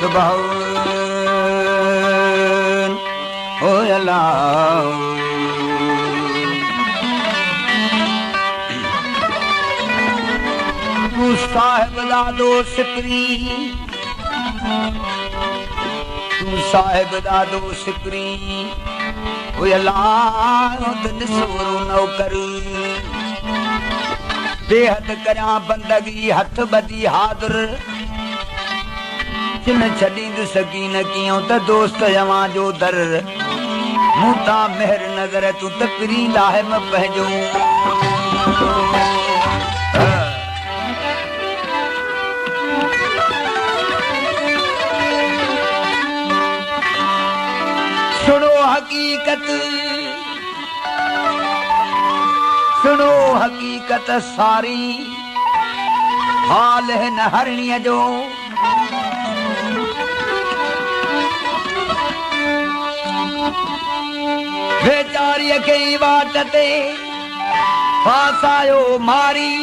सुभान ओ अल्लाह तू साहिब दादो सिकरी तू साहिब दादो सिकरी ओ अल्लाह दिसोरो नौकर बेहद करा बंदगी हथ बदी हाज़िर चिन छॾींद सकीन कियो त दोस्त जवां जो दर मूंता मेहर नज़र तू तकरी लाहिम पंहिंजो सुनो हकीकत सारी हाल है न हरणीअ जो बेचारीअ खे वाट ते फासायो मारी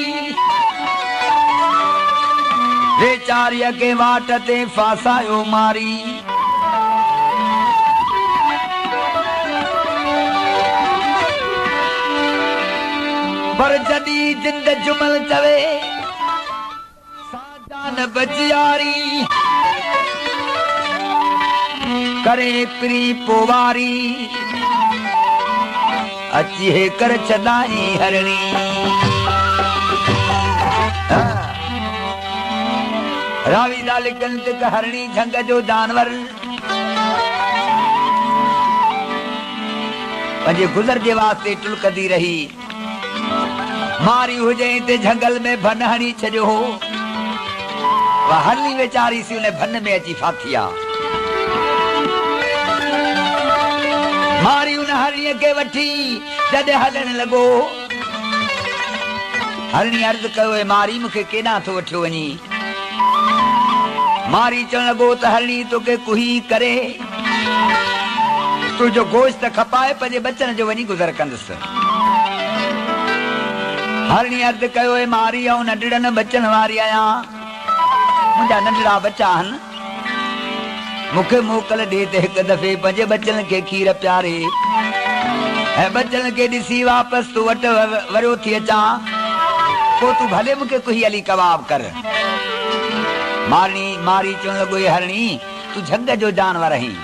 बेचारीअ खे वाट ते फासायो मारी पर जदी जिंद जुमल चवे साजान बचियारी करे प्री पोवारी अची है कर छदाई हरणी रावी दालिकन तक हरणी झंग जो जानवर पंजे गुजर जे वास्ते टुलकदी रही मारी हुजे ते जंगल में भन हणी छॾियो हो वा हरणी वेचारी सी उन भन में अची फाथिया मारी उन हरणीअ खे वठी जॾहिं हलण लॻो हरणी अर्ज़ कयो मारी मूंखे केॾां थो वठियो वञी मारी चवण लॻो त हरणी तोखे कुही करे तुंहिंजो गोश्त खपाए पंहिंजे बचन जो वञी गुज़र कंदुसि हरणी अर्ज़ कयो मारी ऐं नंढड़नि बचन वारी आहियां मुंहिंजा नंढड़ा बच्चा आहिनि मूंखे मोकल ॾे त हिकु दफ़े पंहिंजे बचन खे खीर पियारे ऐं बचन खे ॾिसी वापसि तूं वटि वरियो थी अचां पोइ तूं भले मूंखे कुही हली कबाब कर मारी चवण लॻो हरणी तूं झंग जो जानवर आहीं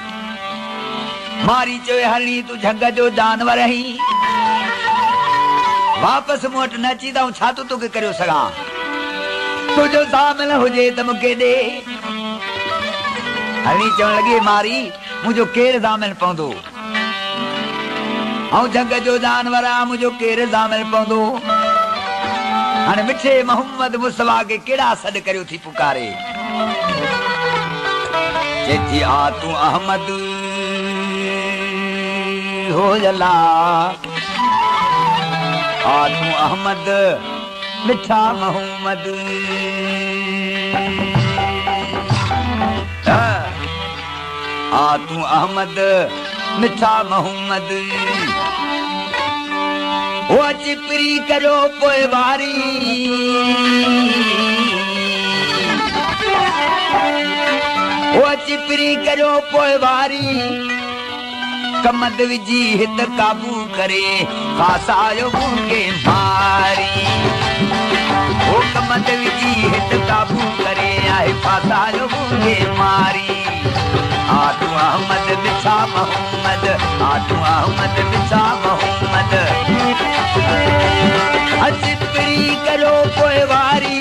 मारी चयो हरणी तूं झंग जो जानवर आहीं वापस मूं वटि न अची त छा तो तोखे करियो सघां तुंहिंजो सामिल हुजे त मूंखे ॾे हरणी चवण लॻी मारी मुंहिंजो केरु ज़ामिल पवंदो ऐं झंग जो जानवर आहे मुंहिंजो केरु ज़ामिल पवंदो हाणे मिठे मोहम्मद मुस्तफा खे कहिड़ा सॾु करियो थी पुकारे चेती आ तूं अहमद हो जला आ तूं अहमद मिठा मोहम्मद आ तूं अहमद मिठा मोहम्मद ओ अची पिरी करो पोइ वारी ओ अची पिरी करो पोइ वारी कमद विजी हित काबू करे फासायो मूंखे मारी ओ कमद विजी हित काबू करे आहे फासायो मूंखे मारी आ तूं अहमद मिठा मोहम्मद आ तूं अहमद मिठा मोहम्मद अची पिरी करो पोइ वारी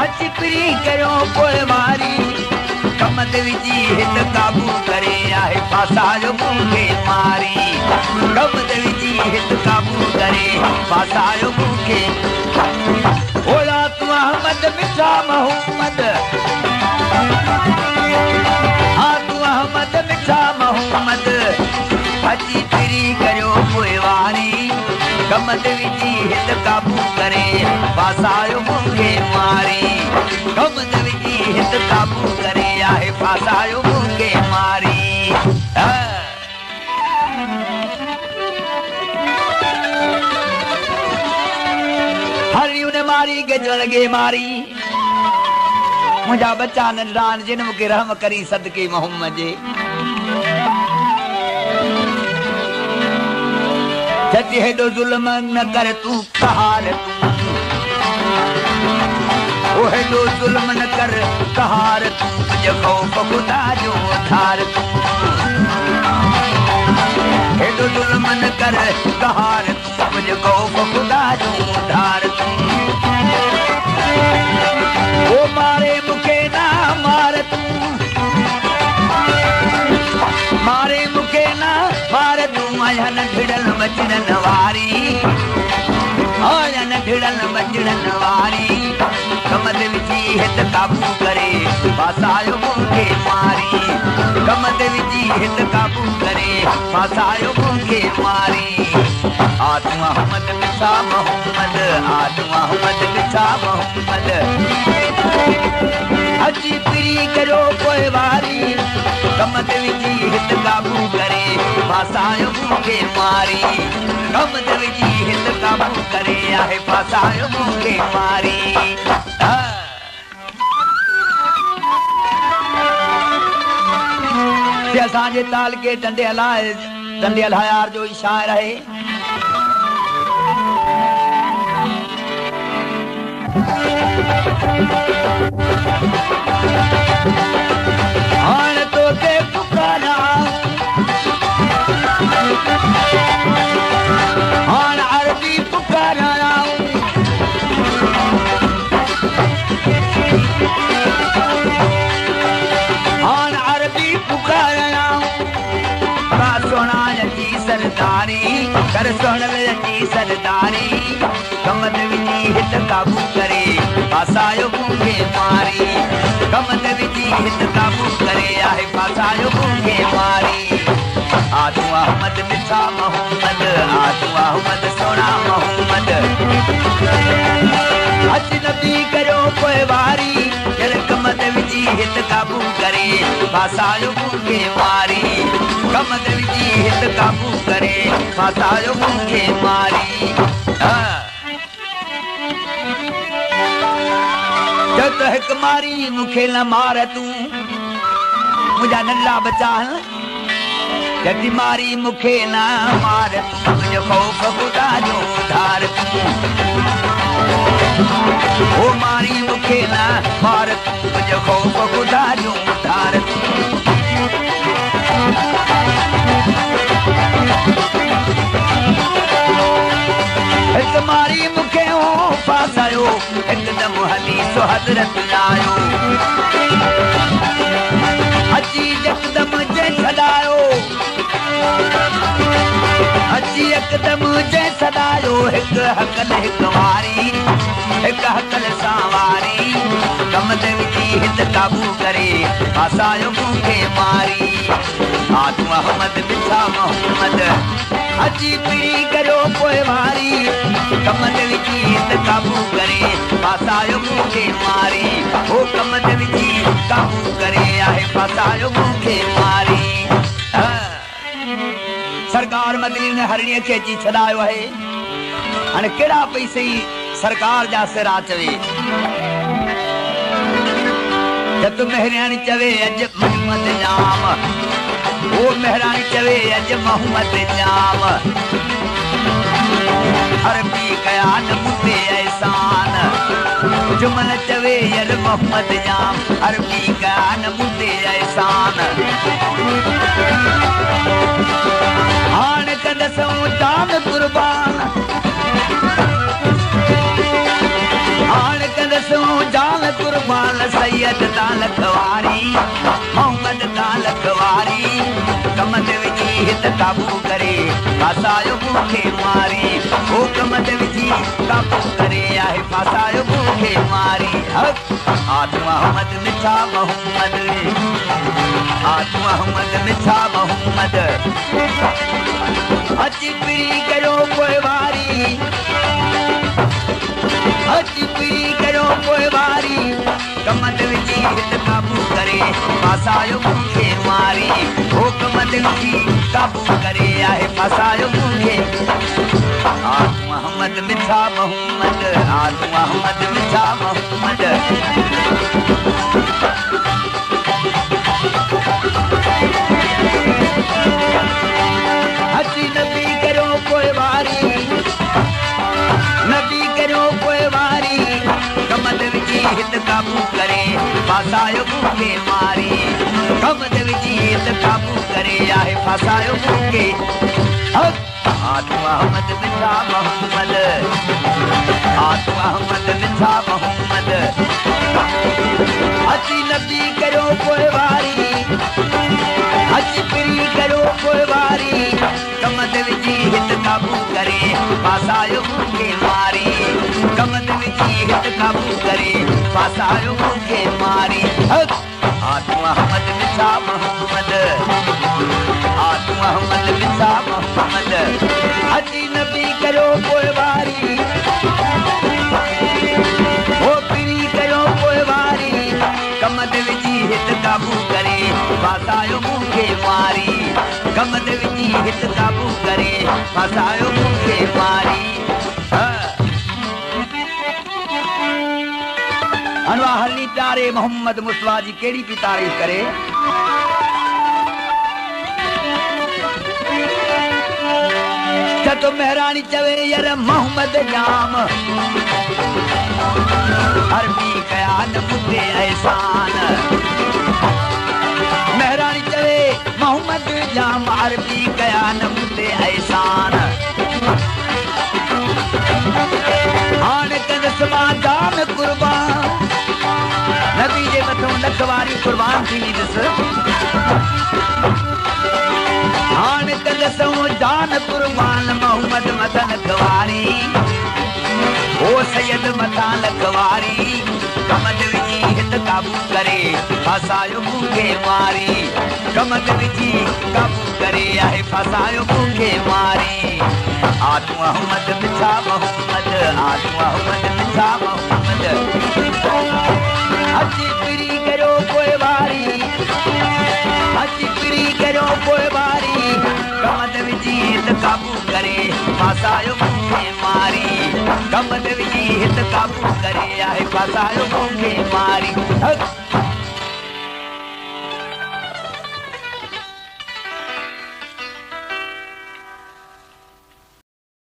अची पिरी करो पोइ वारी कमद विजी हित काबू करे आहे फासायो मूंखे मारी कमद विजी हित काबू करे फासायो मूंखे ओला तूं अहमद मिठा मोहम्मद हा तूं अहमद मिठा मोहम्मद अची पिरी करियो पोइ वारी कमद विजी हित काबू करे फासायो मूंखे मारी कमद विजी हित काबू करे आहे फासायो मूंखे मारी हरी उन मारी गजण लॻे मारी मुझा बच्चा नंढरान जिन मुखे रहम करी सदके मोहम्मद जे छती हेडो जुल्म न कर तू कहार तू ओ हेडो जुल्म न कर कहार तू जो खौफ खुदा जो धार तू हेडो जुल्म न कर कहार तू जो खौफ खुदा जो धार तू ओ मारे मुखे ना मार तू मारे मुखे ना मार तू आया न भिड़ल बचड़न वारी आया न भिड़ल बचड़न वारी कमद विची हित काबू करे फासायो मुखे मारी कमद विची हित काबू करे फासायो मुखे मारी आत मोहम्मद बिछा मोहम्मद आत मोहम्मद बिछा मोहम्मद अजी पिरी करो कोई वारी कमद विची हित काबू करे फासायो मुखे मारी कमद विची हित काबू करे आहे फासायो मुखे मारी असांजे ताल के डंडे हलायार जो शायर है हाण तो ते पुकारा हाण अरबी पुकारा हाण अरबी पुकारा का सोना जी सरदारी कर सोना जी सरदारी कमद विची हित काबू करे फासायो मुखे मारी कमद विची हित काबू करे आहे फासायो मुखे मारी आतू अहमद बिछा मोहम्मद आतू अहमद सोना मोहम्मद अजनबी करो कोई वारी जर कमद विची हित काबू करे फासायो मुखे मारी कमद विची हित काबू करे फासायो मुखे मारी जब हिक मारी मुखे न मार तू मुझा नंढा बच्चा जति मारी मुखे न मार तू मुझे खौफ खुदा जो धार तू ओ मारी मुखे न मार तू मुझे खौफ खुदा जो धार तू हिक मारी मुखे हो फासायो एकदम हली सो हजरत आयो अची यकदम जे छॾायो अची यकदम जे छॾायो हिक हकल हिक वारी हिक हकल सां वारी कमद विची हित काबू करे फासायो मुखे मारी आतू अहमद बिछा मोहम्मद अची पीड़ी करो पोइ वारी कमद विची हित काबू करे फासायो मुखे मारी ओ कमद विची काबू करे आहे फासायो मुखे मारी सरकार मदनी ने हरणीअ खे अची छॾायो आहे हाणे कहिड़ा पैसे सरकार जा सिरा चवे जत मेहरानी चवे अज मोहम्मद जाम ओ मेहरानी चवे अज मोहम्मद जाम अरबी कया न मुते एहसान जुमन चवे यर मोहम्मद जाम अरबी कया न मुते एहसान हाण कंदसऊं जान कुर्बान हाण कंदसऊं जान कुर्बान सैयद तालक वारी मोहम्मद तालक वारी कमद विची हित काबू करे फासायो मुखे मारी ओ कमद विची काबू करे आहे फासायो मुखे मारी आतू अहमद मिठा मोहम्मद आतू अहमद मिठा मोहम्मद अची पीड़ी करो पोइ वारी अची पीड़ी करो पोइ वारी कमद विची हित काबू करे फासायो मुखे मारी ओ कमद विची काबू करे आहे फासायो मुखे आतू अहमद मिठा मोहम्मद आतू अहमद मिठा मोहम्मद फासायो मूंखे मारी कमद विझी त काबू करे आहे फासायो मूंखे आतू अहमद मिठा मोहम्मद आतू अहमद मिठा मोहम्मद अची नबी करो पोइवारी अची पिरी करो पोइवारी कमद विझी हित काबू करे फासायो मूंखे मारी कमद विझी हित काबू करे फासायो मूंखे मारी आतू अहमद मिठा मोहम्मद आतू अहमद मिठा मोहम्मद अची नबी करो पोइवारी ओ पिरी करो पोइवारी कमद विझी हित काबू करे फासायो मूंखे मारी कमद विझी हित काबू करे फासायो मूंखे मारी अनवा हली प्यारे मोहम्मद मुस्तफा जी केड़ी पी तारीफ करे तो मेहरानी चवे यार मोहम्मद जाम अरबी कया न मुझे एहसान मेहरानी चवे मोहम्मद जाम अरबी कया न मुझे एहसान हाणे कंदस मां जान कुर्बान नबी जे मथों नखवारी कुर्बान थी ॾिस हाणे कंदसि जान कुर्बान मोहम्मद मथां नखवारी ओ सैयद मथां नखवारी कमद विझी हित काबू करे फासायो मूंखे मारी कमद विझी काबू करे आहे फासायो मूंखे मारी आतू अहमद मिठा मोहम्मद आतू अहमद मिठा मोहम्मद अची पिरी करो पोइवारी अची पिरी करो पोइवारी कमद विझी हित काबू करे फासायो मूंखे मारी कमद विझी हित काबू करे आहे फासायो मूंखे मारी